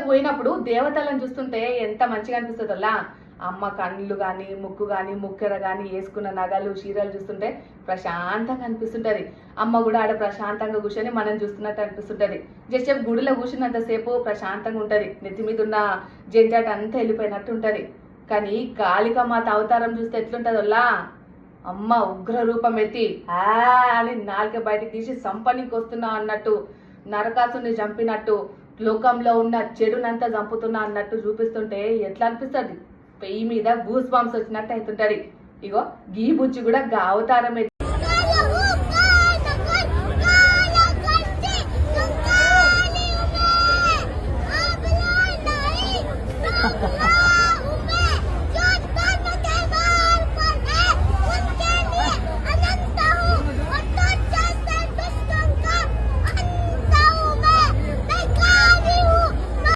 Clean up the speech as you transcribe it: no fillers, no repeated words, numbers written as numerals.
గుళ్ళకు పోయినప్పుడు దేవతలను చూస్తుంటే ఎంత మంచిగా అనిపిస్తుందల్లా. అమ్మ కళ్ళు కానీ ముక్కు కానీ ముక్కెర కానీ వేసుకున్న నగలు చీరలు చూస్తుంటే ప్రశాంతంగా అనిపిస్తుంటది. అమ్మ కూడా ఆడ ప్రశాంతంగా కూర్చొని మనం చూస్తున్నట్టు అనిపిస్తుంటది. జస్ట్ గుడిలో కూర్చున్నంతసేపు ప్రశాంతంగా ఉంటది. నెత్తి మీద ఉన్న జంజాట అంతా వెళ్ళిపోయినట్టు ఉంటది. కానీ కాళికామాత అవతారం చూస్తే ఎట్లుంటదల్లా, అమ్మ ఉగ్ర రూపం ఎత్తి అని నాలుక బయటకు తీసి సంపనికి వస్తున్నా అన్నట్టు, నరకాసుని చంపినట్టు, లోకంలో ఉన్న చెడునంతా చంపుతున్నా అన్నట్టు చూపిస్తుంటే ఎట్లా అనిపిస్తుంది? పెయ్యి మీద గూస్ బాంబ్స్ వచ్చినట్టు అవుతుంటది. ఇగో గీ బుజ్జి కూడా గా అవతారం ఎత్తి